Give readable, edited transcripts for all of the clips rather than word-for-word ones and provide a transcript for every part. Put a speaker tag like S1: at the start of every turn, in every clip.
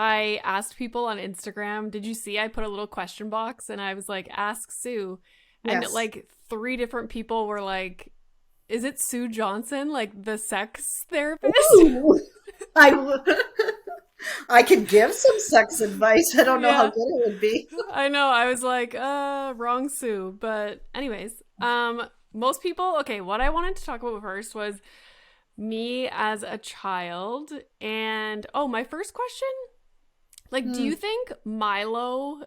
S1: I asked people on Instagram, did you see I put a little question box and I was like, ask Sue? And
S2: Yes.
S1: like 3 different people were like, is it Sue Johnson, like the sex therapist?
S2: Ooh, I w- I could give some sex advice. I don't know how
S1: Yeah,
S2: good it would be.
S1: I know. I was like, wrong Sue. But anyways, most people, okay, what I wanted to talk about first was me as a child. And oh, my first question, like, do you
S2: Hmm.
S1: think Milo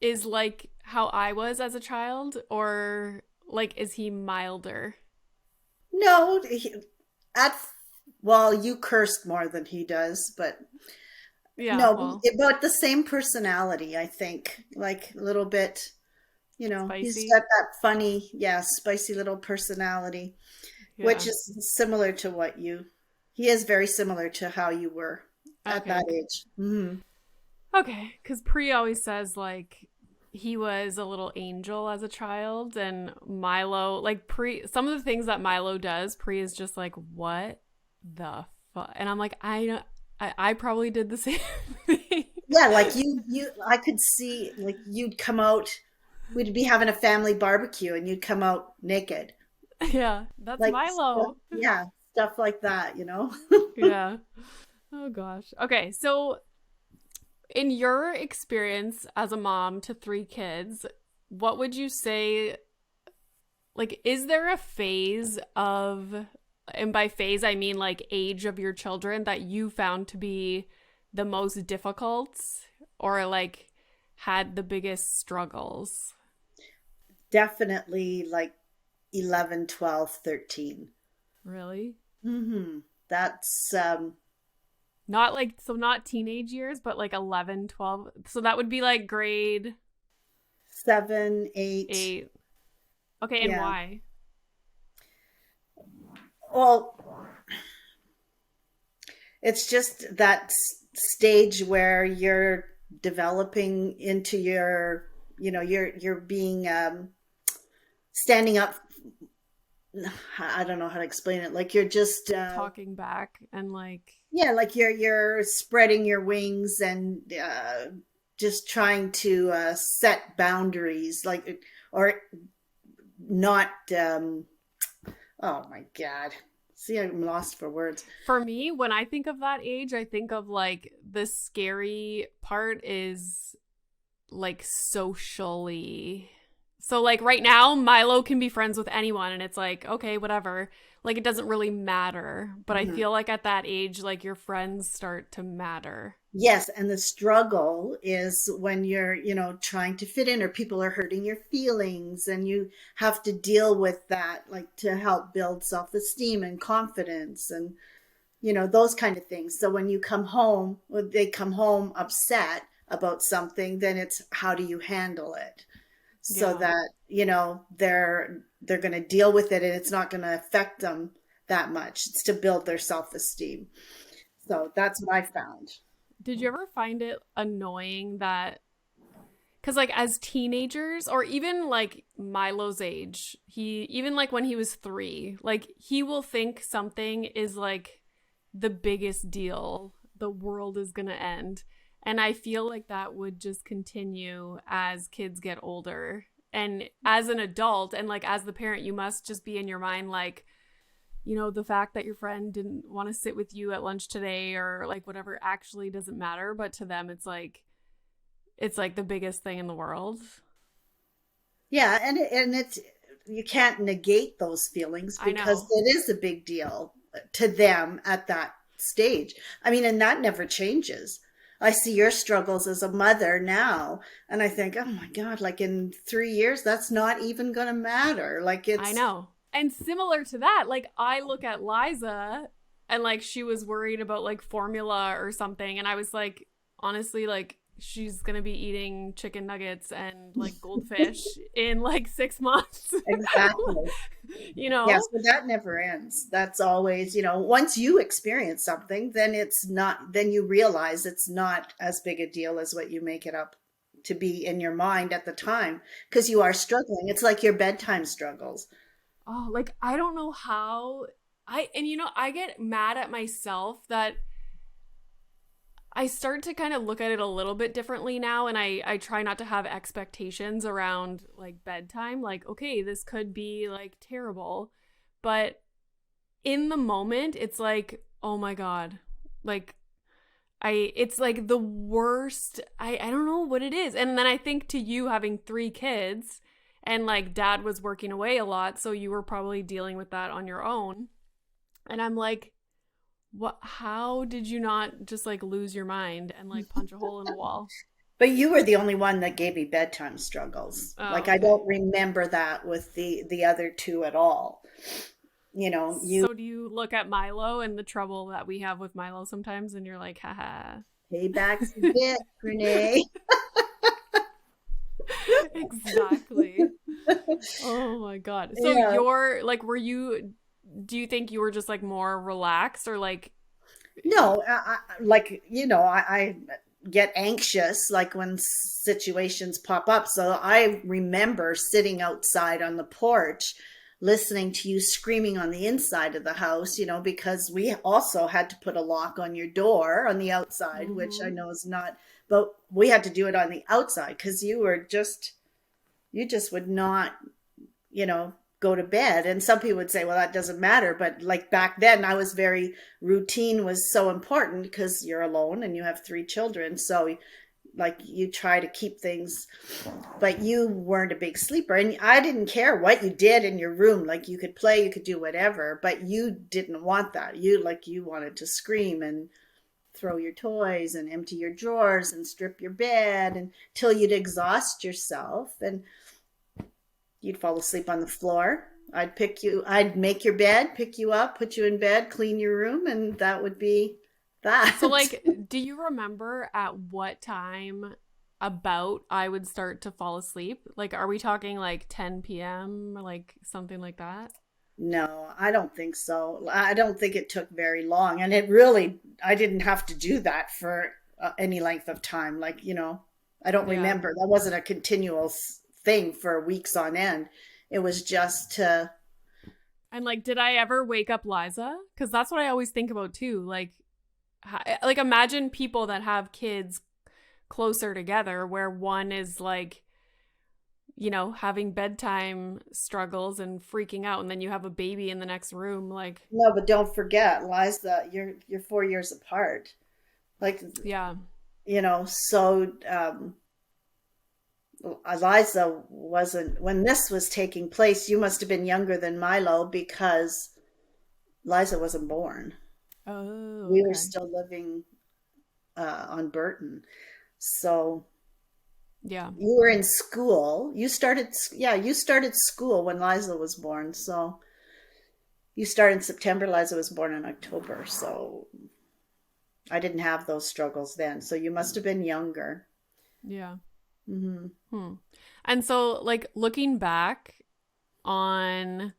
S1: is like how I was as a child, or like is he milder?
S2: No, at well, you cursed more than he does, but
S1: Yeah,
S2: no,
S1: well,
S2: about the same personality, I think. Like a little bit, he's
S1: spicy.
S2: got that funny, yeah, spicy little personality, which
S1: Yeah.
S2: is similar to he is very similar to how you were at that
S1: Okay.
S2: age. Hmm.
S1: Okay, because Pri always says like he was a little angel as a child, and Milo, like Pri, some of the things that Milo does, Pri is just like, what the fuck? And I'm like, I probably did the same thing.
S2: Yeah, like I could see like you'd come out, we'd be having a family barbecue and you'd come out naked.
S1: Yeah, that's
S2: Like stuff,
S1: Milo.
S2: yeah, stuff like that.
S1: Yeah. Oh gosh. Okay, so in your experience as a mom to 3 kids, what would you say, like, is there a phase of, and by phase I mean like age of your children, that you found to be the most difficult, or like had the biggest struggles?
S2: Definitely like 11, 12, 13.
S1: Really?
S2: Mm-hmm. That's
S1: Not like, so not teenage years, but like 11, 12. So that would be like grade
S2: 7, 8.
S1: 8. Okay, and
S2: Yeah.
S1: why?
S2: Well, it's just that stage where you're developing into you're being standing up. I don't know how to explain it. Like you're just
S1: Talking back and like,
S2: yeah, like you're spreading your wings and just trying to set boundaries, like or not. Oh my God! See, I'm lost for words.
S1: for me, when I think of that age, I think of like the scary part is like socially. So like right now, Milo can be friends with anyone and it's like, okay, whatever. Like it doesn't really matter. But I
S2: Mhm.
S1: feel like at that age, like your friends start to matter.
S2: Yes, and the struggle is when you're, trying to fit in or people are hurting your feelings and you have to deal with that, like to help build self-esteem and confidence and, those kind of things. So when you come home, when they come home upset about something, then it's how do you handle it so
S1: Yeah.
S2: that, they're going to deal with it and it's not going to affect them that much. It's to build their self-esteem. So that's what I found.
S1: Did you ever find it annoying that, because like as teenagers, or even like Milo's age, he, even like when he was 3, like he will think something is like the biggest deal, the world is gonna end. And I feel like that would just continue as kids get older, and as an adult and like as the parent, you must just be in your mind like, the fact that your friend didn't want to sit with you at lunch today or like whatever actually doesn't matter, but to them it's like the biggest thing in the world.
S2: Yeah, and it's you can't negate those feelings
S1: I
S2: because
S1: know.
S2: it is a big deal to them at that stage. I mean, and that never changes. I see your struggles as a mother now, and I think, oh my God, like in 3 years, that's not even going to matter. Like
S1: I
S2: it's,
S1: know. And similar to that, like I look at Liza and like she was worried about like formula or something. And I was like, honestly, like she's going to be eating chicken nuggets and like goldfish in like 6 months,
S2: exactly.
S1: you
S2: Yes,
S1: know?
S2: but that never ends. That's always, once you experience something, then then you realize it's not as big a deal as what you make it up to be in your mind at the time because you are struggling. It's like your bedtime struggles.
S1: Oh, like I don't know how I, and I get mad at myself that I start to kind of look at it a little bit differently now, and I try not to have expectations around like bedtime. Like, okay, this could be like terrible, but in the moment, it's like, oh my God, like it's like the worst. I don't know what it is. And then I think to you having three kids and like dad was working away a lot, so you were probably dealing with that on your own. And I'm like, what, how did you not just like lose your mind and like punch a hole in a wall?
S2: But you were the only one that gave me bedtime struggles.
S1: Oh,
S2: Like I
S1: okay.
S2: don't remember that with the other two at all. You know, you
S1: So do you look at Milo and the trouble that we have with Milo sometimes and you're like, haha.
S2: paybacks a bit, Renee.
S1: Exactly. Oh my God. So
S2: Yeah.
S1: you're like, do you think you were just like more relaxed or like,
S2: No, like, I get anxious like when situations pop up. So I remember sitting outside on the porch listening to you screaming on the inside of the house, because we also had to put a lock on your door on the outside, which I
S1: mm-hmm.
S2: know is not, but we had to do it on the outside because you just would not, you know, go to bed. And some people would say, well, that doesn't matter. But like back then, I was very routine was so important because you're alone and you have three children. So like you try to keep things, but you weren't a big sleeper. And I didn't care what you did in your room. Like you could play, you could do whatever, but you didn't want that. You wanted to scream and throw your toys and empty your drawers and strip your bed until you'd exhaust yourself. And you'd fall asleep on the floor. I'd make your bed, pick you up, put you in bed, clean your room, and that would be that.
S1: So like, do you remember at what time about I would start to fall asleep? Like, are we talking like 10 p.m. or like something like that?
S2: No, I don't think so. I don't think it took very long. And I didn't have to do that for any length of time. Like, I don't
S1: Yeah.
S2: remember. That wasn't a continual thing for weeks on end. It was just to,
S1: And like, did I ever wake up Liza? Because that's what I always think about too. Like imagine people that have kids closer together, where one is like, having bedtime struggles and freaking out, and then you have a baby in the next room. Like,
S2: no, but don't forget, Liza, you're 4 years apart. Like,
S1: yeah.
S2: so Eliza wasn't, when this was taking place, you must have been younger than Milo because Liza wasn't born.
S1: Oh,
S2: We were
S1: okay.
S2: still living on Burton. So
S1: Yeah.
S2: you were in school. You started school when Liza was born. So you started in September, Liza was born in October. So I didn't have those struggles then. So you must have been younger.
S1: Yeah.
S2: Hmm.
S1: Hmm. And so, like, looking back on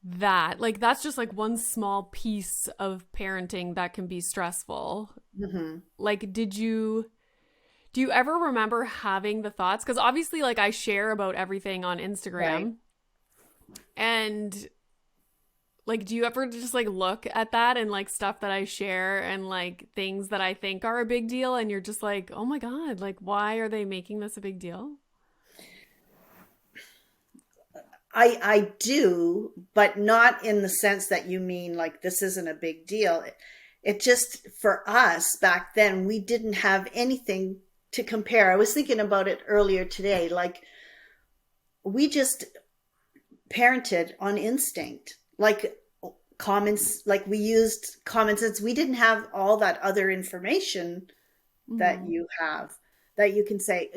S1: that, like, that's just like one small piece of parenting that can be stressful.
S2: Hmm.
S1: Like, do you ever remember having the thoughts? Because obviously, like, I share about everything on
S2: Right.
S1: Instagram. And, like, do you ever just like look at that and like stuff that I share and like things that I think are a big deal? And you're just like, oh my God, like, why are they making this a big deal?
S2: I do, but not in the sense that you mean like this isn't a big deal. It just, for us back then, we didn't have anything to compare. I was thinking about it earlier today. Like we just parented on instinct, like like we used common sense. We didn't have all that other information that
S1: Mm-hmm.
S2: you have that you can say,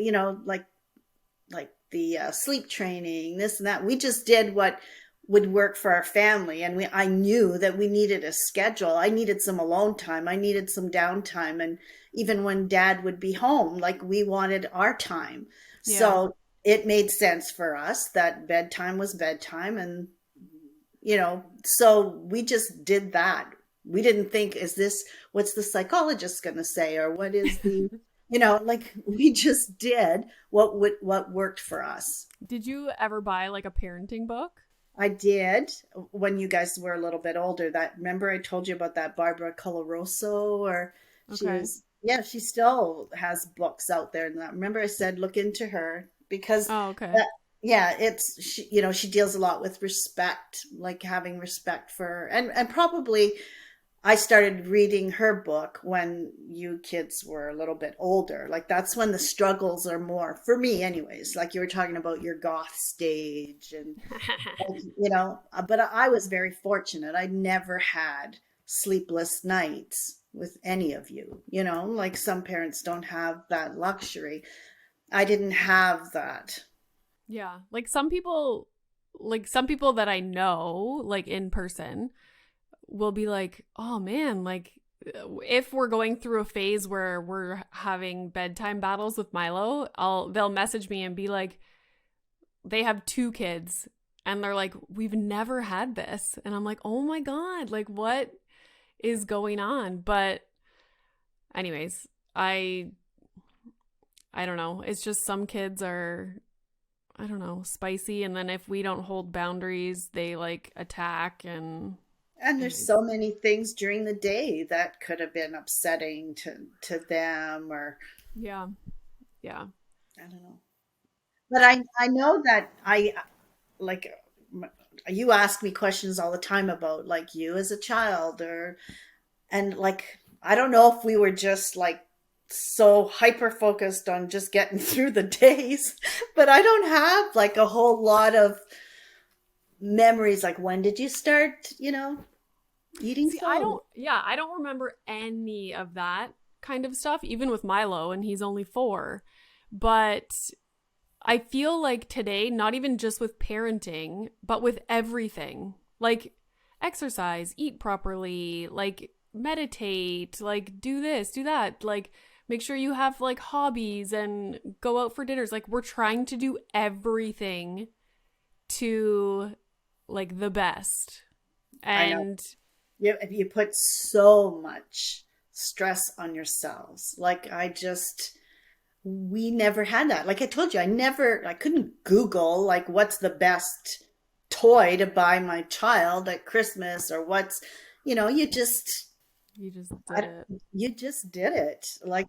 S2: like the sleep training, this and that. We just did what would work for our family, and I knew that we needed a schedule. I needed some alone time. I needed some downtime, and even when Dad would be home, like we wanted our time.
S1: Yeah.
S2: So it made sense for us that bedtime was bedtime, and so we just did that. We didn't think, is this what's the psychologist going to say, or what is like we just did what worked for us.
S1: Did you ever buy like a parenting book?
S2: I did when you guys were a little bit older. That, remember I told you about that Barbara Coloroso, or She
S1: Okay.
S2: is, yeah, she still has books out there. And I remember I said, look into her because
S1: Oh, okay.
S2: that, yeah, it's, she, you know, she deals a lot with respect, like having respect for, and probably I started reading her book when you kids were a little bit older. Like that's when the struggles are more, for me anyways, like you were talking about your goth stage and you know, but I was very fortunate. I never had sleepless nights with any of you, you know, like some parents don't have that luxury. I didn't have that.
S1: Yeah. Like some people that I know, like in person, will be like, "Oh man, like if we're going through a phase where we're having bedtime battles with Milo, they'll message me and be like they have two kids and they're like, "We've never had this." And I'm like, "Oh my god, like what is going on?" But anyways, I don't know. It's just some kids are, I don't know, spicy, and then if we don't hold boundaries, they like attack. And
S2: And there's
S1: anyways,
S2: so many things during the day that could have been upsetting to them or
S1: yeah, yeah.
S2: I don't know. But I know that I like you ask me questions all the time about like you as a child or and like I don't know if we were just like so hyper focused on just getting through the days, but I don't have like a whole lot of memories like when did you start, you know, eating
S1: See,
S2: salt?
S1: I don't remember any of that kind of stuff, even with Milo, and he's only 4. But I feel like today, not even just with parenting, but with everything, like exercise, eat properly, like meditate, like do this, do that, like make sure you have like hobbies and go out for dinners. Like we're trying to do everything to like the best.
S2: I know.
S1: And
S2: You put so much stress on yourselves. Like I just we never had that. Like I told you, I couldn't Google like what's the best toy to buy my child at Christmas or what's, you know,
S1: you just did
S2: I,
S1: it.
S2: you just did it. Like,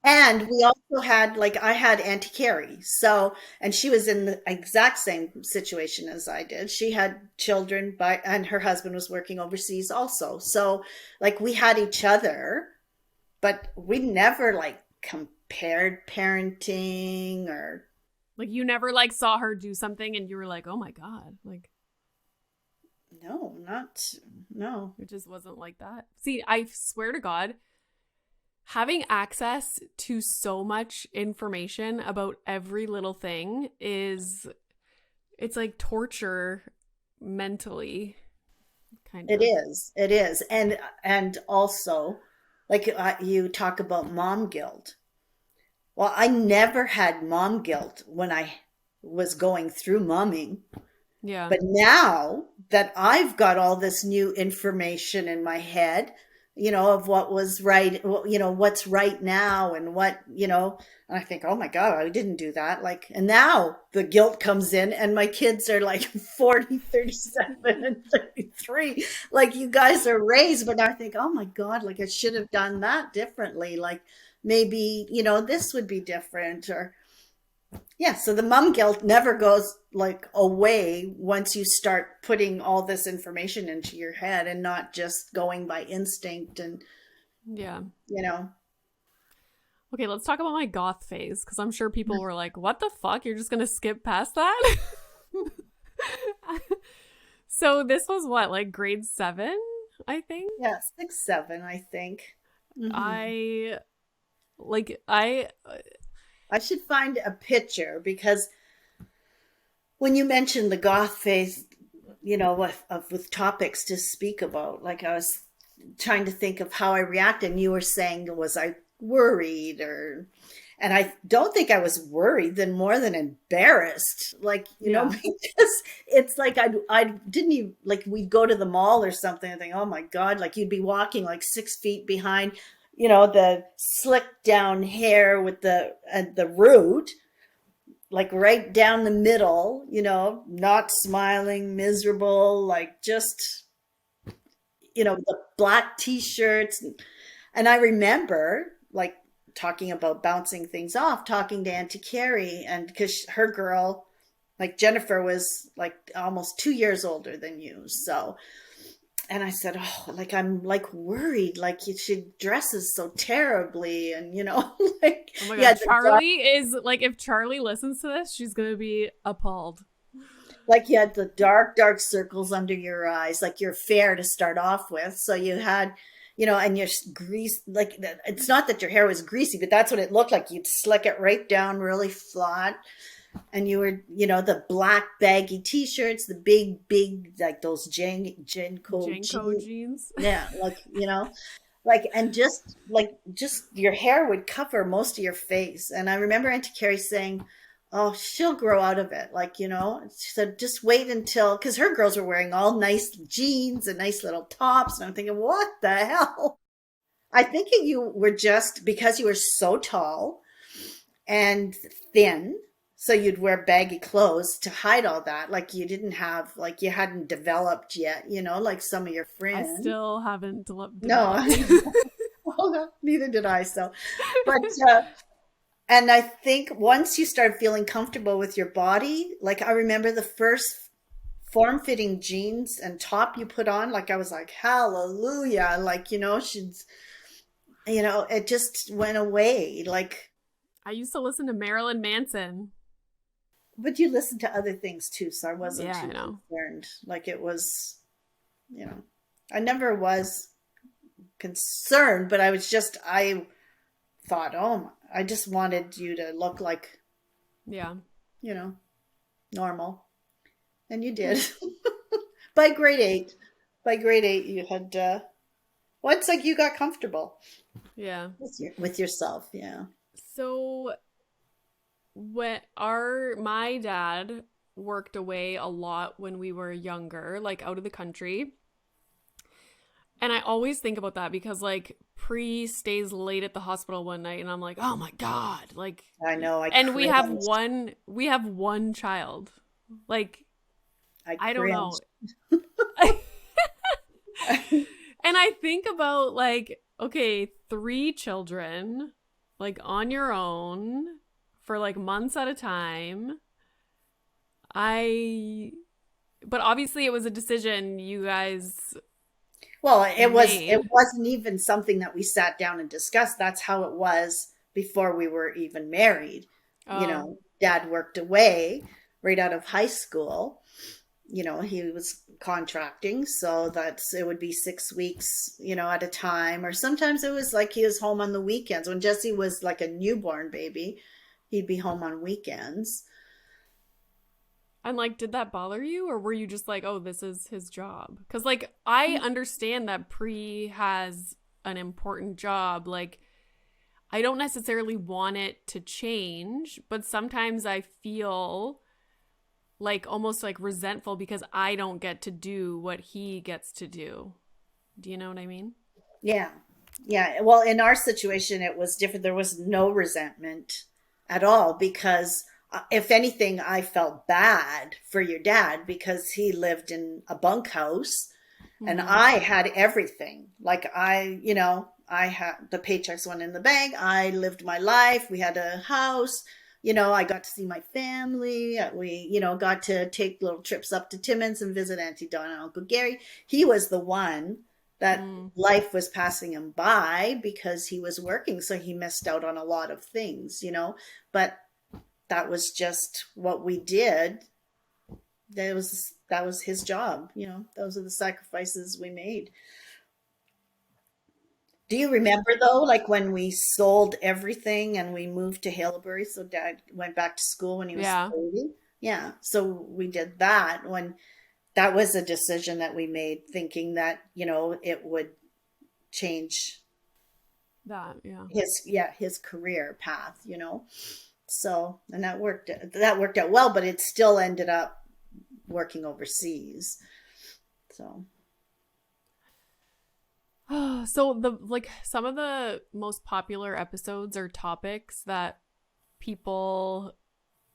S2: and we also had, like, I had Auntie Carrie. So, and she was in the exact same situation as I did. She had children, and her husband was working overseas also. So, like, we had each other, but we never, like, compared parenting or,
S1: Like you never like saw her do something and you were like, "Oh my god." Like
S2: no, not, no.
S1: it just wasn't like that. See, I swear to God, having access to so much information about every little thing is it's like torture mentally, kind
S2: It
S1: of.
S2: is. It is. And also, like you talk about mom guilt. Well, I never had mom guilt when I was going through momming.
S1: Yeah.
S2: But now that I've got all this new information in my head, you know, of what was right, you know, what's right now and what, you know, and I think, oh my God, I didn't do that. Like, and now the guilt comes in and my kids are like 40, 37, and 33. Like you guys are raised, but I think, oh my God, like I should have done that differently. Like maybe, you know, this would be different or, yeah, so the mom guilt never goes like away once you start putting all this information into your head and not just going by instinct and
S1: Yeah.
S2: you know.
S1: Okay, let's talk about my goth phase because I'm sure people were like, "What the fuck? You're just going to skip past that?" So this was what, like grade 7, I think.
S2: Yeah, 6, 7, I think. Hmm.
S1: I like I
S2: I should find a picture because when you mentioned the goth phase, you know, with topics to speak about, like I was trying to think of how I reacted, and you were saying, was I worried or and I don't think I was worried, then more than embarrassed. Like, you know,
S1: yeah.
S2: because it's like I didn't even like we'd go to the mall or something and think, oh my God, like you'd be walking like 6 feet behind, you know, the slick down hair with the root, like right down the middle, you know, not smiling, miserable, like just, you know, the black t-shirts. And I remember like talking about bouncing things off, talking to Auntie Carrie, and because her girl, like Jennifer, was like almost 2 years older than you. So, and I said, oh, like I'm like worried, like she dresses so terribly, and like
S1: Oh my
S2: yeah,
S1: God. Charlie is like, if Charlie listens to this, she's going to be appalled.
S2: like you had the dark circles under your eyes, like you're fair to start off with. So you had, and your grease, like it's not that your hair was greasy, but that's what it looked like. You'd slick it right down really flat. And you were, the black baggy t-shirts, the big, like those Jenko
S1: jeans.
S2: Yeah. Like, like, and just your hair would cover most of your face. And I remember Auntie Carrie saying, oh, she'll grow out of it. Like, she said, just wait until, because her girls were wearing all nice jeans and nice little tops. And I'm thinking, what the hell? I think you were just because you were so tall and thin. So you'd wear baggy clothes to hide all that. Like you didn't have, like you hadn't developed yet, like some of your friends.
S1: I still haven't developed.
S2: No, well, neither did I. So, but, and I think once you start feeling comfortable with your body, like I remember the first form-fitting jeans and top you put on, like I was like, hallelujah. Like, she's, it just went away. Like
S1: I used to listen to Marilyn Manson.
S2: But you listened to other things too, so I wasn't
S1: Yeah,
S2: too
S1: I know.
S2: concerned. Like it was, I never was concerned, but I thought, oh, I just wanted you to look like,
S1: Yeah.
S2: Normal. And you did. By grade eight, you had, well, it's like you got comfortable.
S1: Yeah.
S2: With yourself. Yeah.
S1: So when my dad worked away a lot when we were younger, like out of the country. And I always think about that because like Pre stays late at the hospital one night and I'm like, oh my God. Like
S2: I know.
S1: And we have one child. Like I don't know. And I think about like, okay, 3 children, like on your own for like months at a time. But obviously it was a decision you guys.
S2: Well, it wasn't even something that we sat down and discussed. That's how it was before we were even married.
S1: Oh.
S2: Dad worked away right out of high school. He was contracting, so it would be 6 weeks, at a time. Or sometimes it was like he was home on the weekends. When Jesse was like a newborn baby, he'd be home on weekends.
S1: And like, did that bother you, or were you just like, oh, this is his job? Because like, I understand that Pre has an important job. Like, I don't necessarily want it to change, but sometimes I feel like almost like resentful because I don't get to do what he gets to do. Do you know what I mean?
S2: Yeah. Yeah. Well, in our situation, it was different. There was no resentment at all because if anything, I felt bad for your dad because he lived in a bunkhouse and I had everything. Like I had the paychecks went in the bank. I lived my life. We had a house. I got to see my family. We, got to take little trips up to Timmins and visit Auntie Donna and Uncle Gary. He was the one that life was passing him by because he was working. So he missed out on a lot of things, but that was just what we did. That was his job. Those are the sacrifices we made. Do you remember though, like when we sold everything and we moved to Halebury? So Dad went back to school when he was
S1: Yeah.
S2: 30. Yeah. So we did that when that was a decision that we made thinking that, it would change
S1: That, yeah.
S2: his career path, So, and that worked out well, but it still ended up working overseas. So
S1: So some of the most popular episodes or topics that people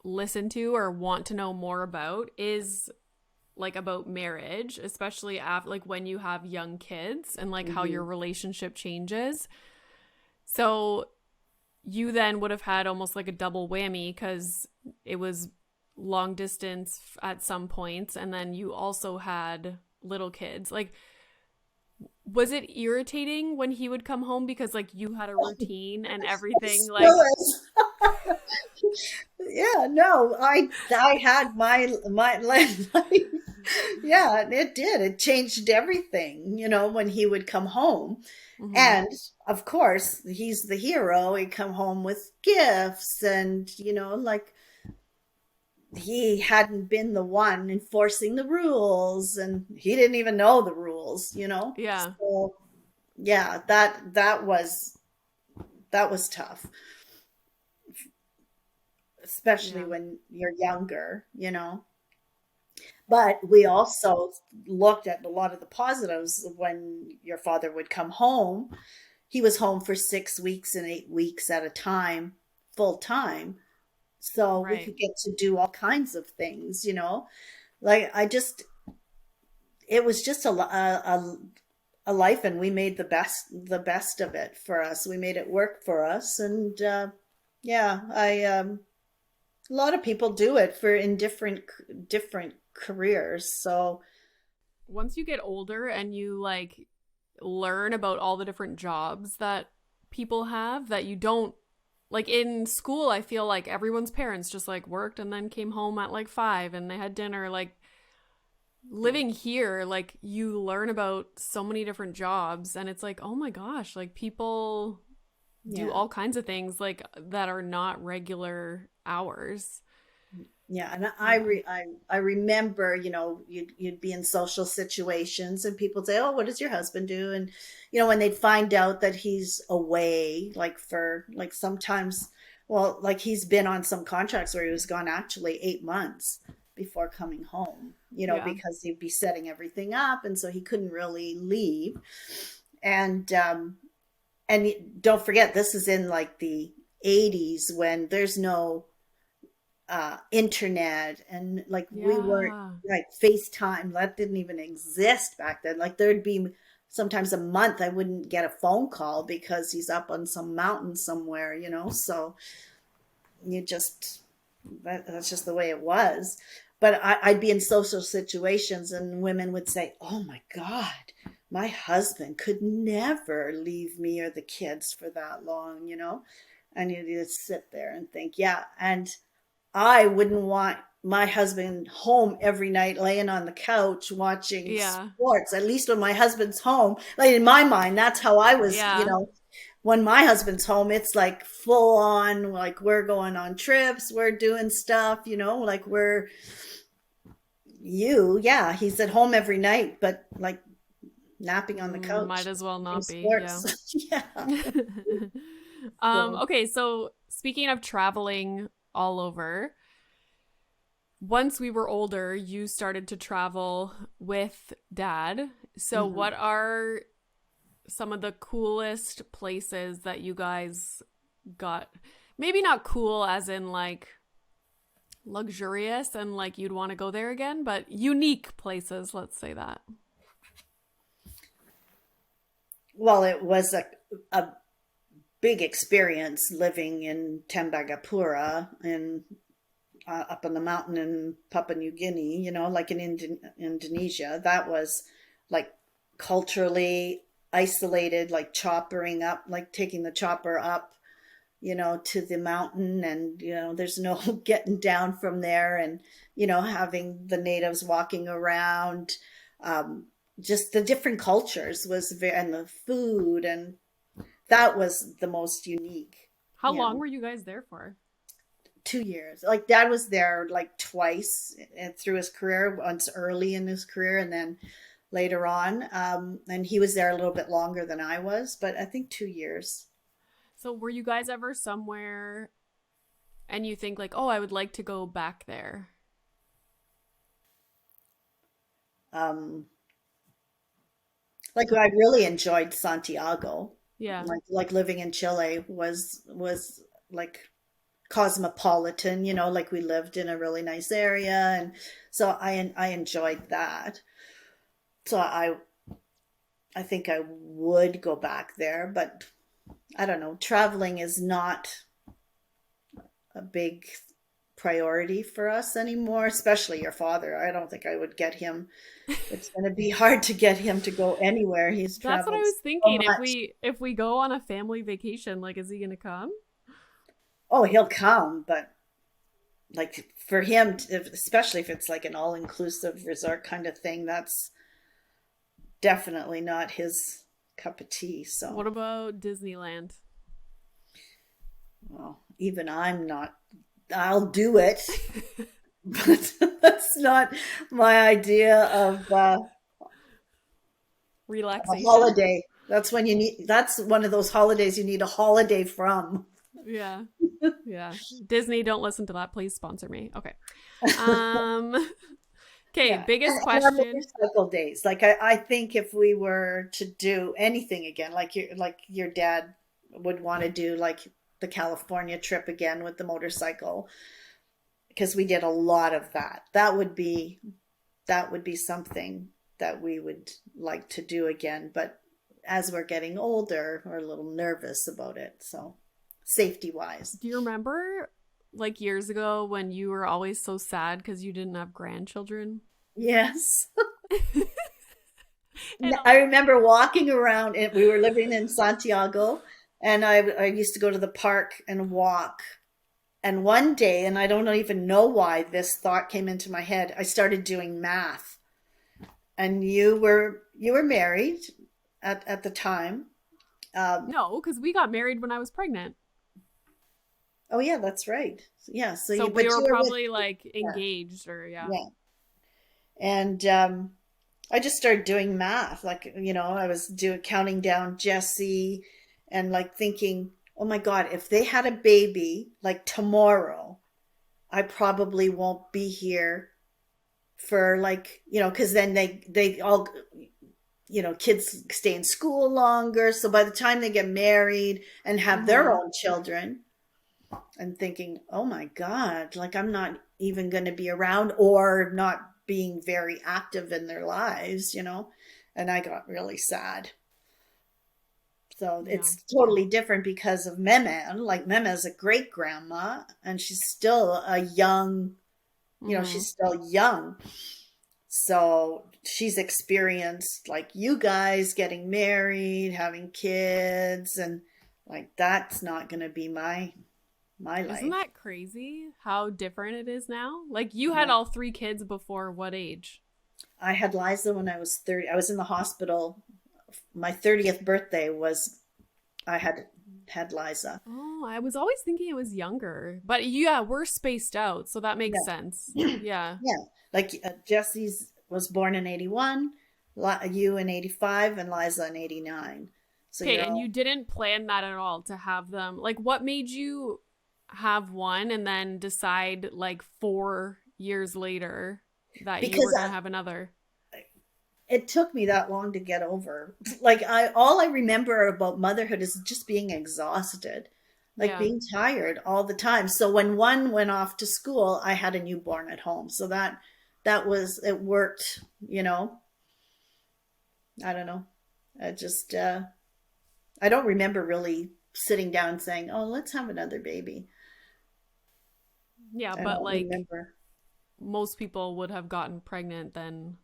S1: listen to or want to know more about is like about marriage, especially after like when you have young kids and like how your relationship changes. So you then would have had almost like a double whammy because it was long distance at some points, and then you also had little kids. Like, was it irritating when he would come home because like you had a routine and
S2: It
S1: everything?
S2: still
S1: Like,
S2: is. Yeah, no, I had my life. Yeah, it did. It changed everything, when he would come home.
S1: mm-hmm.
S2: And of course, he's the hero. He'd come home with gifts and, like he hadn't been the one enforcing the rules and he didn't even know the rules.
S1: Yeah,
S2: So yeah, that was tough, especially
S1: yeah,
S2: when you're younger. But we also looked at a lot of the positives when your father would come home. He was home for 6 weeks and 8 weeks at a time, full time. So we
S1: right.
S2: could get to do all kinds of things. Like it was just a life, and we made the best of it for us. We made it work for us, and yeah, a lot of people do it for in different careers. So
S1: Once you get older and you like learn about all the different jobs that people have that you don't like in school, I feel like everyone's parents just like worked and then came home at like 5 and they had dinner. Like living here, like you learn about so many different jobs and it's like, oh my gosh, like people do
S2: yeah,
S1: all kinds of things like that are not regular hours.
S2: yeah, and I
S1: Yeah.
S2: re, I remember, you'd be in social situations and people say, "Oh, what does your husband do?" And when they'd find out that he's away, like for like sometimes, well, like he's been on some contracts where he was gone actually 8 months before coming home,
S1: Yeah.
S2: because he'd be setting everything up, and so he couldn't really leave. And don't forget, this is in like the 80s when there's no internet, and like we weren't
S1: Yeah.
S2: like FaceTime, that didn't even exist back then. Like there'd be sometimes a month I wouldn't get a phone call because he's up on some mountain somewhere. So you just that's just the way it was. But I'd be in social situations and women would say, "Oh my God, my husband could never leave me or the kids for that long." And you just sit there and think, yeah. And I wouldn't want my husband home every night laying on the couch watching
S1: Yeah.
S2: sports. At least when my husband's home, like in my mind, that's how I was,
S1: Yeah.
S2: when my husband's home, it's like full on, like we're going on trips, we're doing stuff, like yeah, he's at home every night, but like napping on the
S1: Might
S2: couch,
S1: as well
S2: watching
S1: not be. Yeah.
S2: sports. Yeah. So,
S1: Okay, so speaking of traveling all over, once we were older, you started to travel with dad. So
S2: mhm.
S1: what are some of the coolest places that you guys got? Maybe not cool as in like luxurious and like you'd want to go there again, but unique places, let's say that.
S2: Well, it was a big experience living in Tembagapura and up on the mountain in Papua New Guinea, like in Indonesia. That was like culturally isolated, like choppering up, like taking the chopper up, to the mountain, and there's no getting down from there, and having the natives walking around. Um, just the different cultures was very, and the food, and that was the most unique.
S1: How
S2: You
S1: long
S2: know,
S1: were you guys there for?
S2: 2 years. Like dad was there like twice through his career, once early in his career, and then later on. And he was there a little bit longer than I was, but I think 2 years.
S1: So were you guys ever somewhere and you think like, "Oh, I would like to go back there."
S2: Um, like I really enjoyed Santiago.
S1: Yeah.
S2: Like living in Chile was like cosmopolitan, like we lived in a really nice area, and so I enjoyed that. So I think I would go back there, but I don't know, traveling is not a big priority for us anymore, especially your father. I don't think I would get him. It's going to be hard to get him to go anywhere. He's
S1: That's what I
S2: traveled
S1: was
S2: so
S1: thinking. If
S2: much.
S1: we go on a family vacation, like is he gonna come?
S2: Oh, he'll come, but like for him, especially if it's like an all-inclusive resort kind of thing, that's definitely not his cup of tea. So,
S1: What about Disneyland?
S2: well, even I'm not, I'll do it, but that's not my idea of a
S1: Relaxation?
S2: holiday. That's when you need, that's one of those holidays you need a holiday from.
S1: Yeah. Yeah. Disney, don't listen to that. Please sponsor me. Okay. Um okay,
S2: Yeah.
S1: biggest
S2: And our
S1: question.
S2: motorcycle days. Like I think if we were to do anything again, like your dad would want to do like the California trip again with the motorcycle, because we did a lot of that. That would be something that we would like to do again. But as we're getting older, we're a little nervous about it. So safety wise.
S1: Do you remember like years ago when you were always so sad because you didn't have grandchildren?
S2: Yes.
S1: And
S2: I remember walking around and we were living in Santiago and I used to go to the park and walk. And one day, and I don't even know why this thought came into my head, I started doing math. And you were married at the time. Um,
S1: no, because we got married when I was pregnant.
S2: oh yeah, that's right. Yeah, so
S1: So
S2: you
S1: we
S2: but
S1: were
S2: you were with
S1: probably like
S2: yeah,
S1: engaged or yeah.
S2: yeah. And I just started doing math. Like, I was counting down Jesse and like thinking, oh my God, if they had a baby like tomorrow, I probably won't be here for like, because then they all, kids stay in school longer. So by the time they get married and have their
S1: Mm-hmm.
S2: own children, I'm thinking, oh my God, like I'm not even going to be around or not being very active in their lives. And I got really sad. So
S1: Yeah.
S2: it's totally different because of Meme. Like Meme is a great grandma and she's still a young,
S1: Mm-hmm.
S2: she's still young. So she's experienced like you guys getting married, having kids, and like that's not going to be my
S1: Isn't
S2: life.
S1: that crazy how different it is now? Like you had
S2: Yeah.
S1: all three kids before what age?
S2: I had Liza when I was 30. I was in the hospital. My 30th birthday was I had Liza.
S1: Oh, I was always thinking it was younger. But yeah, we're spaced out, so that makes
S2: Yeah.
S1: sense. Yeah.
S2: Yeah. Like Jesse's was born in 81, you in 85 and Liza in 89. So
S1: Okay,
S2: you're
S1: and
S2: all
S1: you didn't plan that at all to have them. Like what made you have one and then decide like 4 years later that you were
S2: because
S1: gonna have another?
S2: it took me that long to get over. Like all I remember about motherhood is just being exhausted, like
S1: Yeah.
S2: being tired all the time. So when one went off to school, I had a newborn at home. So that was it worked. I don't know. I just I don't remember really sitting down and saying, "Oh, let's have another baby."
S1: Yeah,
S2: I
S1: but
S2: don't
S1: like
S2: remember.
S1: most people would have gotten pregnant then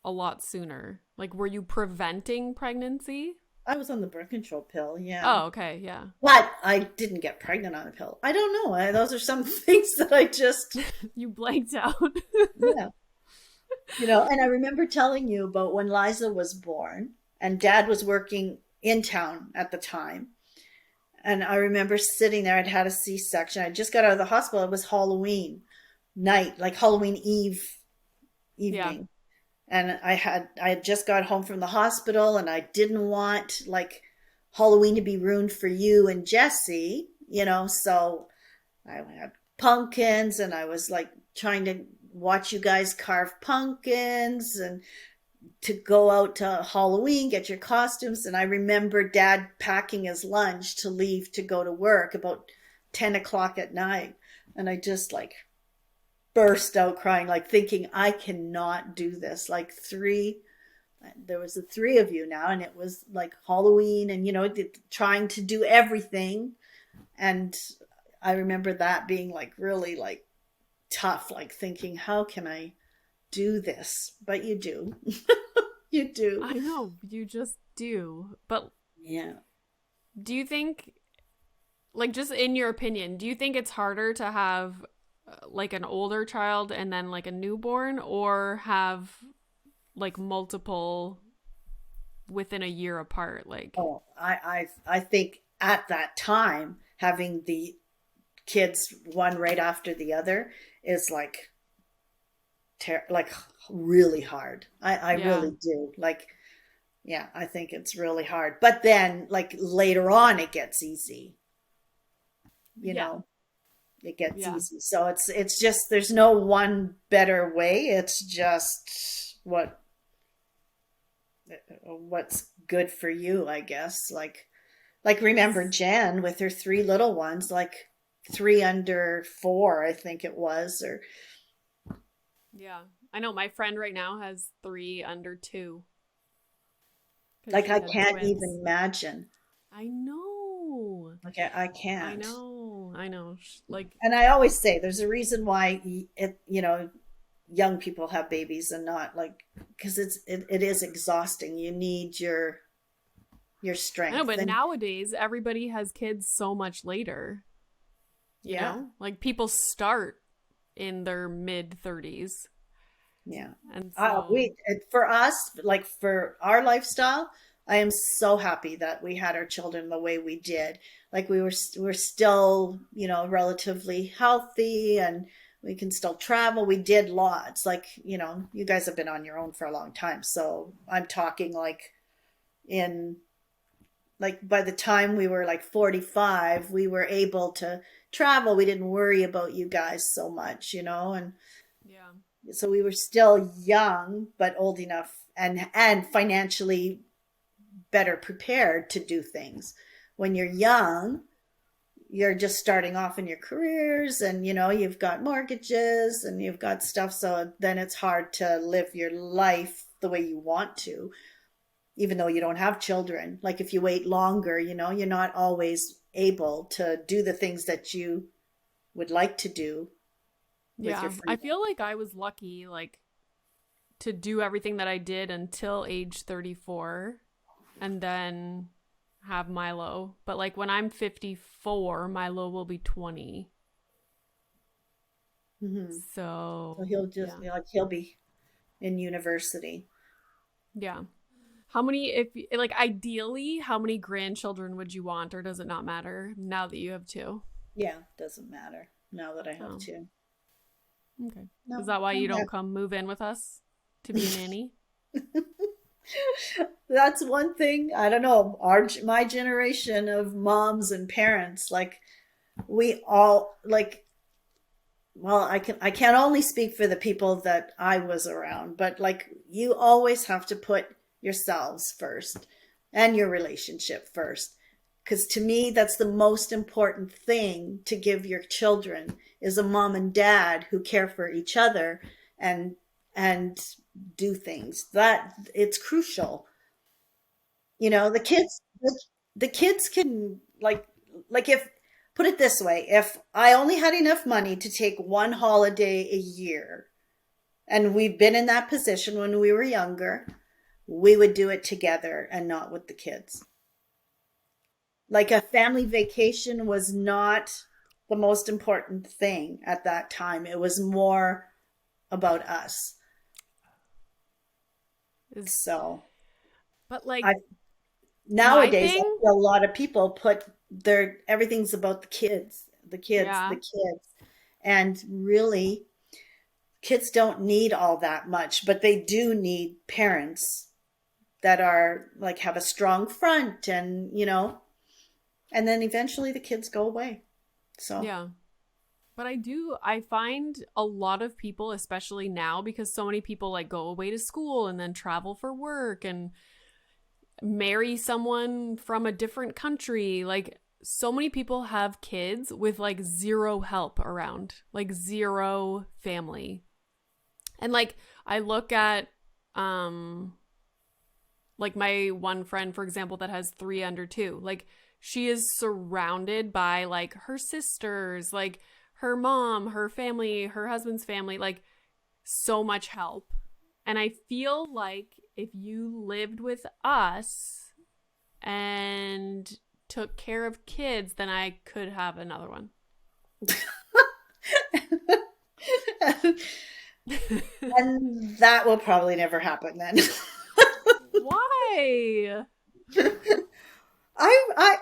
S1: a lot sooner. Like were you preventing pregnancy?
S2: I was on the birth control pill, yeah.
S1: Oh, okay, yeah.
S2: But I didn't get pregnant on a pill. I don't know. Those are some things that I just,
S1: You blanked out.
S2: yeah. And I remember telling you about when Liza was born and dad was working in town at the time. And I remember sitting there, I'd had a C-section. I just got out of the hospital. It was Halloween night, like Halloween Eve
S1: Yeah.
S2: evening. And I had just got home from the hospital and I didn't want like Halloween to be ruined for you and Jesse. So I had pumpkins and I was like trying to watch you guys carve pumpkins and to go out to Halloween, get your costumes. And I remember dad packing his lunch to leave to go to work about 10 o'clock at night. And I just like burst out crying, like thinking, I cannot do this. Like there was the three of you now, and it was like Halloween, and trying to do everything. And I remember that being like really like tough, like thinking, how can I do this? But you do. You do.
S1: I know, you just do. But
S2: Yeah.
S1: do you think, like, just in your opinion, do you think it's harder to have like an older child and then like a newborn, or have like multiple within a year apart? Like,
S2: Oh, I think at that time having the kids one right after the other is like like really hard. I
S1: yeah,
S2: really do. Like, yeah, I think it's really hard. But then like later on it gets easy, you
S1: yeah,
S2: know. It gets
S1: yeah,
S2: easy. So it's just there's no one better way. It's just what's good for you, I guess. Like remember Jen with her three little ones, like 3 under 4, I think it was, or
S1: yeah. I know my friend right now has 3 under 2 because
S2: like
S1: she
S2: I
S1: had
S2: can't
S1: twins.
S2: even imagine.
S1: I know.
S2: Like I
S1: I
S2: can't.
S1: know. I know. Like,
S2: And I always say there's a reason why young people have babies and not like because it is exhausting. You need your
S1: I know,
S2: strength
S1: but
S2: and
S1: nowadays everybody has kids so much later, you
S2: yeah,
S1: know? Like people start in their mid 30s.
S2: yeah.
S1: And so,
S2: For us, like for our lifestyle, I am so happy that we had our children the way we did. Like we're still, relatively healthy and we can still travel. We did lots. Like, you guys have been on your own for a long time. So I'm talking like in like by the time we were like 45, we were able to travel. We didn't worry about you guys so much, and
S1: yeah.
S2: so we were still young but old enough and financially better prepared to do things. When you're young, you're just starting off in your careers and you've got mortgages and you've got stuff, so then it's hard to live your life the way you want to, even though you don't have children. Like if you wait longer, you're not always able to do the things that you would like to do with your
S1: Yeah. I
S2: freedom.
S1: feel like I was lucky, like, to do everything that I did until age 34 and then have Milo. But like when I'm 54, Milo will be 20.
S2: Mm-hmm. So
S1: So,
S2: he'll just
S1: yeah.
S2: like he'll be in university.
S1: Yeah. How many, if like ideally, how many grandchildren would you want, or does it not matter now that you have two?
S2: Yeah, doesn't matter now that I have
S1: Oh,
S2: two.
S1: okay. Is
S2: No,
S1: that why you
S2: I'm
S1: don't come move in with us to be a
S2: happy.
S1: nanny?
S2: That's one thing. I don't know. My generation of moms and parents, like we all like. Well, I can't only speak for the people that I was around, but like you always have to put yourselves first and your relationship first. Because to me, that's the most important thing to give your children is a mom and dad who care for each other and and do things. That it's crucial. The kids can like if put it this way, if I only had enough money to take one holiday a year, and we've been in that position when we were younger, we would do it together and not with the kids. Like a family vacation was not the most important thing at that time. It was more about us.
S1: Is
S2: So
S1: but like
S2: I
S1: my
S2: nowadays I
S1: thing?
S2: feel a lot of people put their everything's about the kids, the kids, the
S1: Yeah.
S2: kids. And really, kids don't need all that much, but they do need parents that are like have a strong front and then eventually the kids go away. So,
S1: Yeah. But I find a lot of people, especially now, because so many people like go away to school and then travel for work and marry someone from a different country. Like, so many people have kids with like zero help around, like zero family. And like, I look at, um, like my one friend, for example, that has 3 under 2, like she is surrounded by like her sisters, like her mom, her family, her husband's family, like so much help. And I feel like if you lived with us and took care of kids, then I could have another one.
S2: And that will probably never happen then.
S1: Why?
S2: I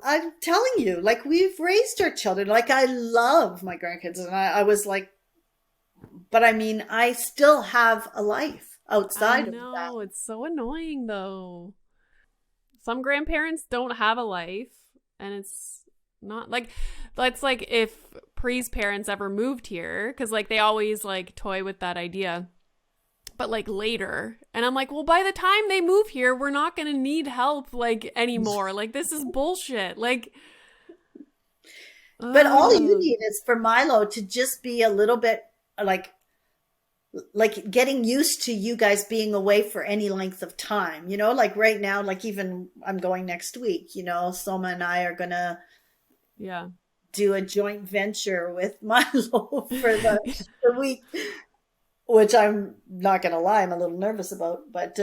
S2: I'm telling you, like we've raised our children. Like I love my grandkids, and I was like, but I mean, I still have a life
S1: I
S2: outside of
S1: know.
S2: that.
S1: It's so annoying though. Some grandparents don't have a life, and it's not like that's like if Pre's parents ever moved here, because like they always like toy with that idea, but like later, and I'm like, well, by the time they move here, we're not gonna need help like anymore. Like this is bullshit. Like,
S2: But all you
S1: ugh.
S2: need is for Milo to just be a little bit like getting used to you guys being away for any length of time, you know, like right now, like even I'm going next week, you know, Soma and I are gonna
S1: Yeah.
S2: do a joint venture with Milo for the week, which I'm not gonna lie, I'm a little nervous about. But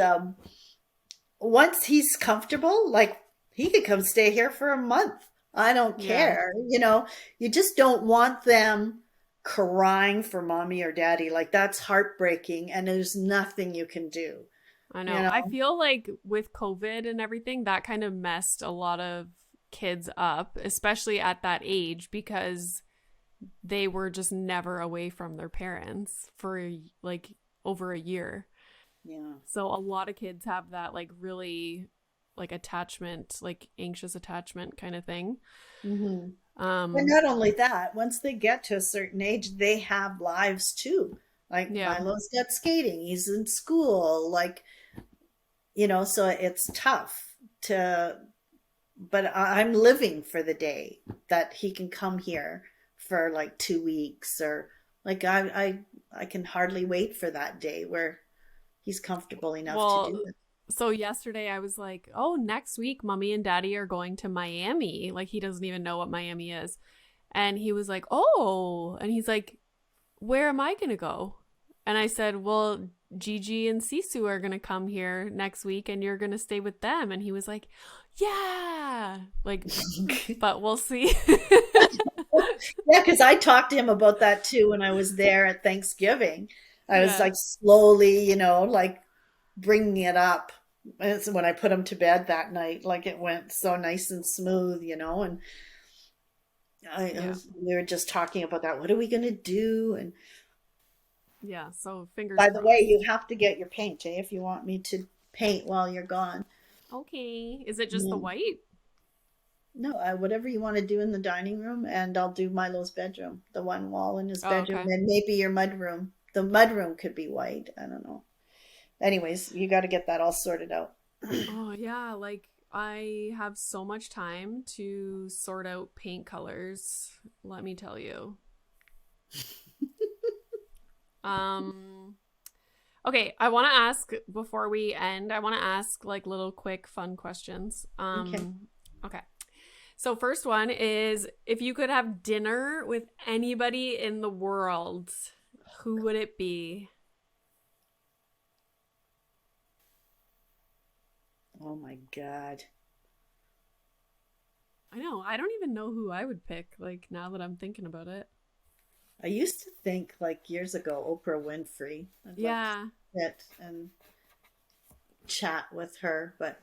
S2: once he's comfortable, like he could come stay here for a month. I don't
S1: Yeah.
S2: care. You know, you just don't want them crying for mommy or daddy. Like that's heartbreaking and there's nothing you can do,
S1: I
S2: you
S1: know.
S2: know?
S1: I feel like with COVID and everything, that kind of messed a lot of kids up, especially at that age, because they were just never away from their parents for like over a year.
S2: Yeah.
S1: So a lot of kids have that like really like attachment, like anxious attachment kind of thing.
S2: Hmm. But
S1: Um,
S2: not only that, once they get to a certain age, they have lives too. Like
S1: yeah.
S2: Milo's got skating, he's in school, like, you know, so it's tough to, but I'm living for the day that he can come here for like 2 weeks or like I can hardly wait for that day where he's comfortable enough to
S1: Well,
S2: do it.
S1: so yesterday I was like, "Oh, next week mommy and daddy are going to Miami." Like he doesn't even know what Miami is. And he was like, "Oh." And he's like, "Where am I going to go?" And I said, "Well, Gigi and Sisu are going to come here next week and you're going to stay with them." And he was like, "Yeah." Like, but we'll see.
S2: Yeah, because I talked to him about that too when I was there at Thanksgiving. I was
S1: Yeah.
S2: like slowly, you know, like bringing it up. And so when I put him to bed that night, like it went so nice and smooth, you know, and
S1: Yeah.
S2: we were just talking about that. What are we going to do? And
S1: Yeah. So fingers
S2: by the way,
S1: crossed.
S2: you have to get your paint, eh, if you want me to paint while you're gone.
S1: Okay. Is it just the
S2: Yeah.
S1: white?
S2: No, whatever you want to do in the dining room, and I'll do Milo's bedroom, the one wall in his
S1: Oh,
S2: bedroom,
S1: okay.
S2: and maybe your mud room. The mud room could be white. I don't know. Anyways, you got to get that all sorted out.
S1: Oh, yeah. Like, I have so much time to sort out paint colors. Let me tell you. Um, okay. I want to ask before we end, I want to ask like little quick fun questions.
S2: Okay.
S1: Okay. So, first one is if you could have dinner with anybody in the world, who would it be?
S2: Oh my God.
S1: I know. I don't even know who I would pick, like, now that I'm thinking about it.
S2: I used to think like years ago, Oprah Winfrey. I'd love to
S1: Yeah.
S2: sit and chat with her, but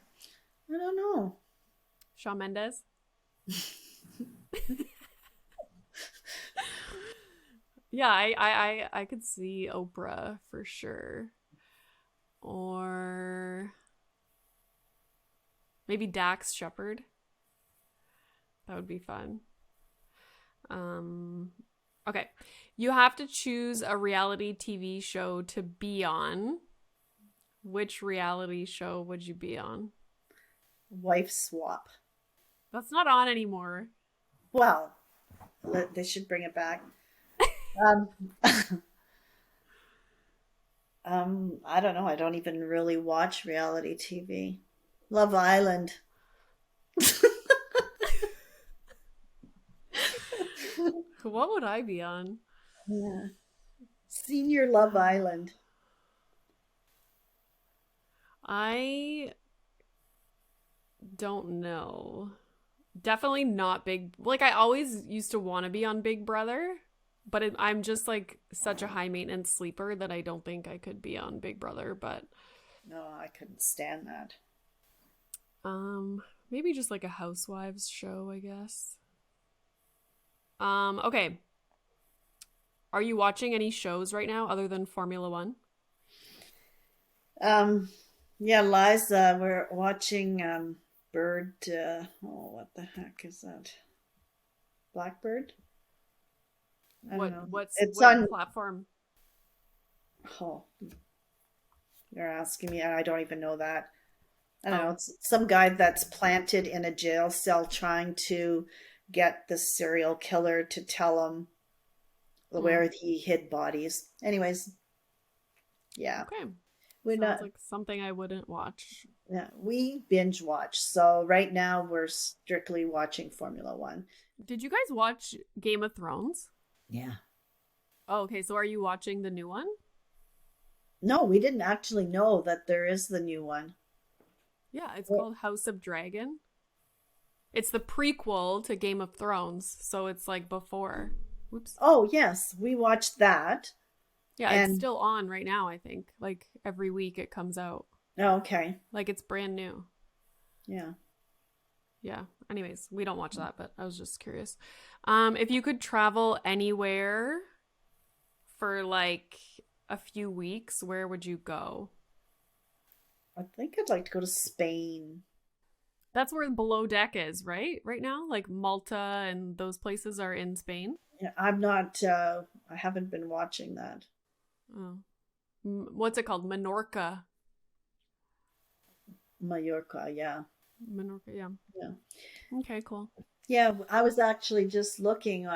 S2: I don't know.
S1: Shawn Mendes. Yeah, I could see Oprah for sure. Or maybe Dax Shepard. That would be fun. Um, okay. You have to choose a reality TV show to be on. Which reality show would you be on?
S2: Wife swap.
S1: That's not on anymore.
S2: Well, they should bring it back. Um, I don't know. I don't even really watch reality TV. Love Island.
S1: What would I be on?
S2: Yeah. Senior Love Island.
S1: I don't know. Definitely not Big. Like I always used to want to be on Big Brother, but I'm just like such a high maintenance sleeper that I don't think I could be on Big Brother. But
S2: No, I couldn't stand that.
S1: maybe just like a Housewives show, I guess. Okay. Are you watching any shows right now other than Formula One?
S2: Um, yeah, Liza, we're watching Bird. Oh, what the heck is that? Blackbird? I don't know. It's
S1: What
S2: on.
S1: platform?
S2: Oh, you're asking me, and I don't even know that. I don't know.
S1: Oh.
S2: It's some guy that's planted in a jail cell trying to get the serial killer to tell him
S1: Hmm.
S2: where he hid bodies. Anyways, yeah,
S1: Okay.
S2: we're
S1: Sounds
S2: not.
S1: like something I wouldn't watch.
S2: Yeah, we binge watch. So right now we're strictly watching Formula One.
S1: Did you guys watch Game of Thrones?
S2: Yeah.
S1: Oh, okay. So are you watching the new one?
S2: No, we didn't actually know that there is the new one.
S1: Yeah, it's called House of Dragon. It's the prequel to Game of Thrones, so it's like before. Whoops.
S2: Oh, yes, we watched that.
S1: Yeah, it's
S2: And
S1: still on right now, I think. Like every week it comes out.
S2: oh, okay.
S1: Like it's brand new.
S2: Yeah.
S1: Yeah. Anyways, we don't watch that, but I was just curious. If you could travel anywhere for like a few weeks, where would you go?
S2: I think I'd like to go to Spain.
S1: That's where Below Deck is, right? Right now? Like Malta and those places are in Spain?
S2: Yeah, I'm not I haven't been watching that.
S1: Oh. What's it called? Menorca.
S2: Mallorca, yeah.
S1: Menorca, yeah.
S2: Yeah.
S1: Okay, cool.
S2: Yeah, I was actually just looking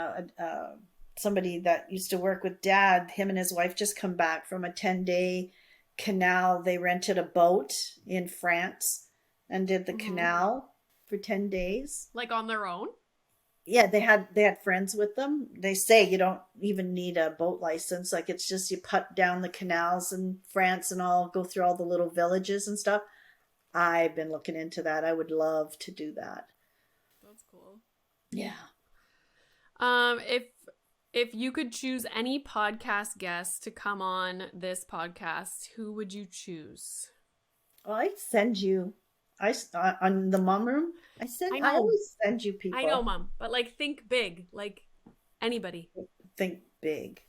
S2: somebody that used to work with dad, him and his wife just come back from a 10-day canal. They rented a boat in France and did the
S1: Hmm.
S2: canal for 10 days.
S1: Like on their own?
S2: Yeah, they had friends with them. They say you don't even need a boat license. Like it's just you put down the canals in France and all go through all the little villages and stuff. I've been looking into that. I would love to do that.
S1: That's cool.
S2: Yeah.
S1: If you could choose any podcast guest to come on this podcast, who would you choose?
S2: Well, I send you on the mom room.
S1: I
S2: I
S1: know,
S2: always send you
S1: I know,
S2: people.
S1: Mom, but like think big, like anybody.
S2: Think big.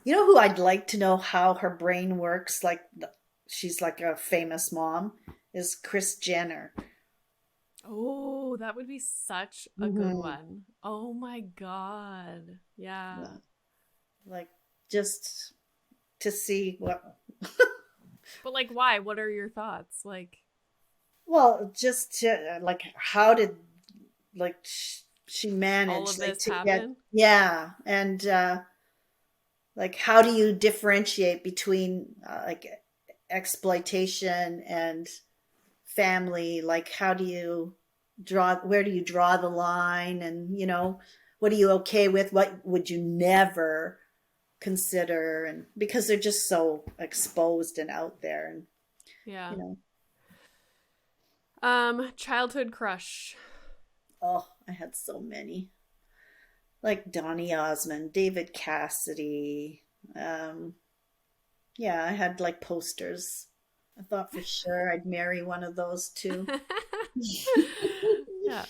S2: You know who I'd like to know how her brain works? Like she's like a famous mom. Is Chris Jenner.
S1: Oh, that would be such a good
S2: Hmm.
S1: one. Oh my God. Yeah.
S2: Yeah. Like just to see what.
S1: But like, why? What are your thoughts? Like,
S2: Well, just to like how did like she
S1: all
S2: managed
S1: of
S2: like
S1: this
S2: to get
S1: happen?
S2: yeah and like how do you differentiate between like exploitation and family, like how do you draw, where do you draw the line, and what are you okay with, what would you never consider, and because they're just so exposed and out there, and
S1: Yeah.
S2: you know
S1: Childhood crush.
S2: oh, I had so many, like Donny Osmond, David Cassidy. Yeah, I had like posters. I thought for sure I'd marry one of those two.
S1: Yeah.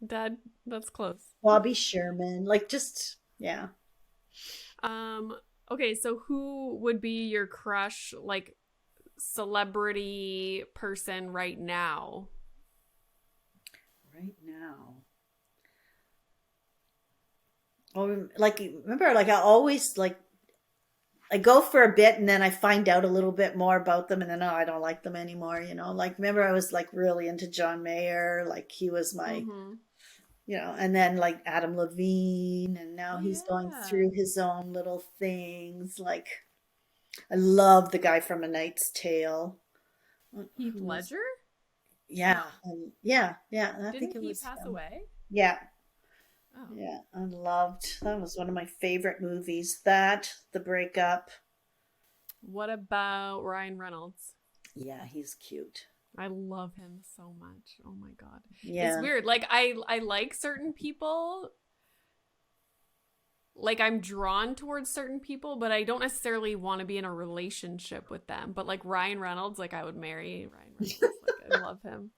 S1: Dad, that's close.
S2: Bobby Sherman, like just yeah.
S1: Um, okay, so who would be your crush, like celebrity person right now?
S2: Right now. Oh, like remember, like I always like I go for a bit and then I find out a little bit more about them and then oh, I don't like them anymore. Like remember I was like really into John Mayer, like he was my
S1: Mm-hmm.
S2: and then like Adam Levine, and now
S1: Oh
S2: he's going
S1: yeah.
S2: through his own little things. Like, I love the guy from A Knight's Tale.
S1: Heath
S2: Who's,
S1: Ledger?
S2: yeah, yeah. I think
S1: Didn't
S2: it
S1: he
S2: was
S1: pass
S2: him.
S1: away?
S2: Yeah,
S1: Oh.
S2: yeah. I loved that. Was one of my favorite movies. That, The Breakup.
S1: What about Ryan Reynolds?
S2: Yeah, he's cute.
S1: I love him so much. Oh my god. It's
S2: Yeah,
S1: weird. Like I like certain people. Like I'm drawn towards certain people, but I don't necessarily want to be in a relationship with them. But like Ryan Reynolds, like I would marry Ryan Reynolds. Like I love him.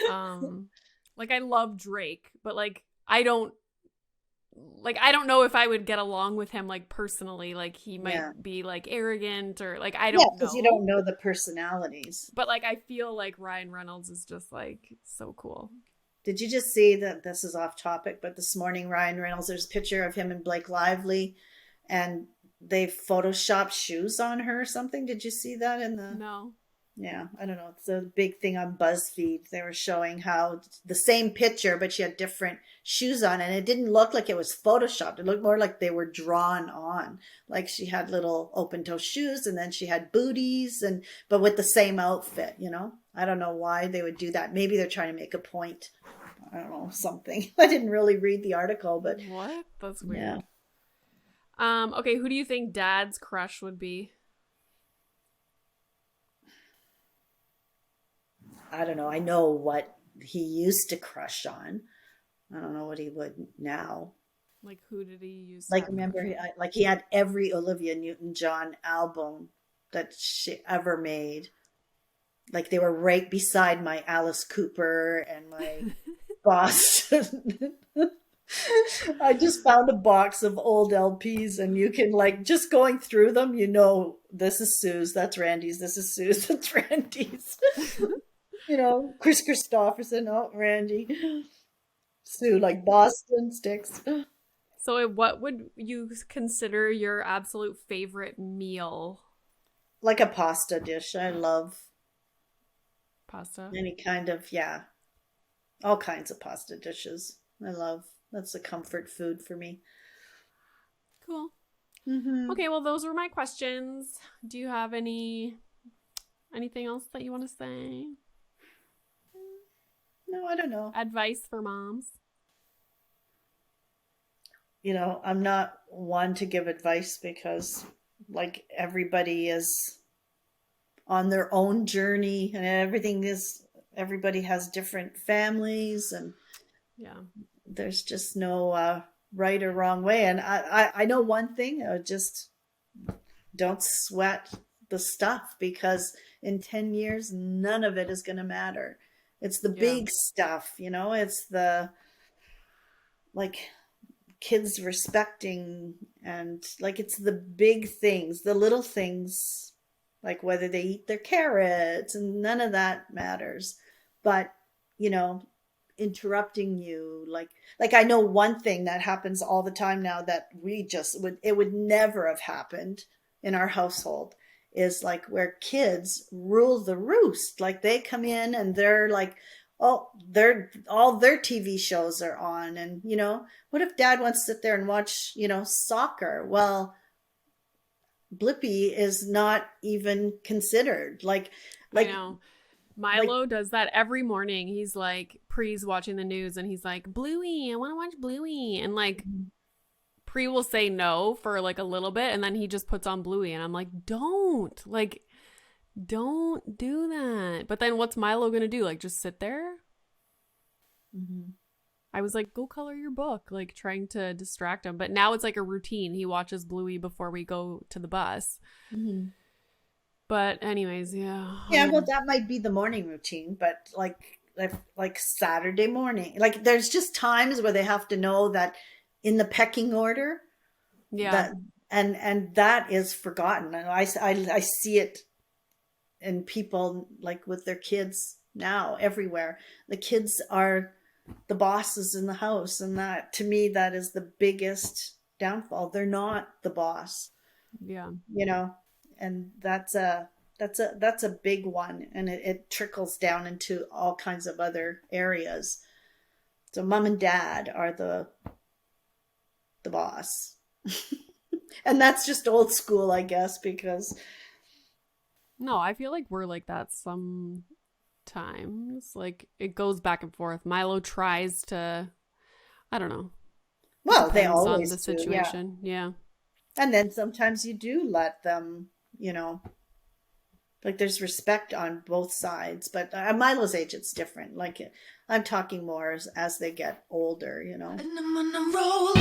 S1: Um like I love Drake, but I don't know if I would get along with him like personally. Like he
S2: yeah,
S1: might be like arrogant or like I
S2: yeah.
S1: don't
S2: Because you
S1: know.
S2: don't know the personalities.
S1: But like I feel like Ryan Reynolds is just like so cool.
S2: Did you just see that? This is off topic, but this morning Ryan Reynolds, there's a picture of him and Blake Lively, and they photoshopped shoes on her or something. Did you see that in the?
S1: No.
S2: Yeah, I don't know. It's a big thing on BuzzFeed. They were showing how the same picture, but she had different shoes on, and it didn't look like it was photoshopped. It looked more like they were drawn on. Like she had little open toe shoes, and then she had booties, and but with the same outfit. I don't know why they would do that. Maybe they're trying to make a point. I don't know, something. I didn't really read the article, but
S1: What? That's
S2: yeah.
S1: weird. Okay, who do you think Dad's crush would be?
S2: I don't know. I know what he used to crush on. I don't know what he would now.
S1: Like who did he used to
S2: Like,
S1: have a crush
S2: remember,
S1: on?
S2: like he had every Olivia Newton-John album that she ever made. Like they were right beside my Alice Cooper and my Boston. I just found a box of old LPs, and you can, like, just going through them, this is Sue's, that's Randy's, this is Sue's, that's Randy's. Chris Christopherson, oh, Randy. Sue, like Boston sticks.
S1: So what would you consider your absolute favorite meal?
S2: Like a pasta dish. I love
S1: Pasta.
S2: any kind of, yeah, all kinds of pasta dishes. That's a comfort food for me.
S1: Cool.
S2: Hmm.
S1: Okay, well those were my questions. Do you have anything else that you want to say?
S2: No, I don't know.
S1: Advice for moms?
S2: I'm not one to give advice because, like, everybody is on their own journey, and everybody has different families, and
S1: Yeah.
S2: there's just no right or wrong way. And I know one thing: just don't sweat the stuff, because in 10 years, none of it is going to matter. It's the
S1: Yeah.
S2: big stuff, it's the, like, kids respecting, and like it's the big things, the little things, like whether they eat their carrots, and none of that matters. But, you know, interrupting you, like I know one thing that happens all the time now that we just would it would never have happened in our household, is like where kids rule the roost. Like they come in and they're like, oh, they're all their TV shows are on, and what if dad wants to sit there and watch soccer? Well, Blippy is not even considered. like
S1: I
S2: like
S1: know.
S2: like
S1: Milo does that every morning. He's like, Pre's watching the news and he's like, Bluey, I want to watch Bluey. And like, Pre will say no for like a little bit and then he just puts on Bluey. And I'm like, don't do that. But then what's Milo going to do? Like, just sit there?
S2: Mhm.
S1: I was like, go color your book, like trying to distract him. But now it's like a routine. He watches Bluey before we go to the bus.
S2: Mhm.
S1: But anyways, yeah.
S2: Yeah, well, that might be the morning routine, but like Saturday morning, like there's just times where they have to know that in the pecking order,
S1: Yeah.
S2: that and that is forgotten. And I see it in people, like with their kids now everywhere. The kids are the bosses in the house, and that, to me, that is the biggest downfall. They're not the boss,
S1: Yeah.
S2: you know, and that's a big one, and it trickles down into all kinds of other areas. So mom and dad are the boss. And that's just old school, I guess, because
S1: No, I feel like we're like that sometimes. Like it goes back and forth. Milo tries to, I don't know. It
S2: well, they
S1: depends on
S2: always
S1: the
S2: do, yeah.
S1: situation. Yeah.
S2: And then sometimes you do let them, like there's respect on both sides. But at Milo's age, it's different. Like I'm talking more as they get older.
S3: And I'm on a roll.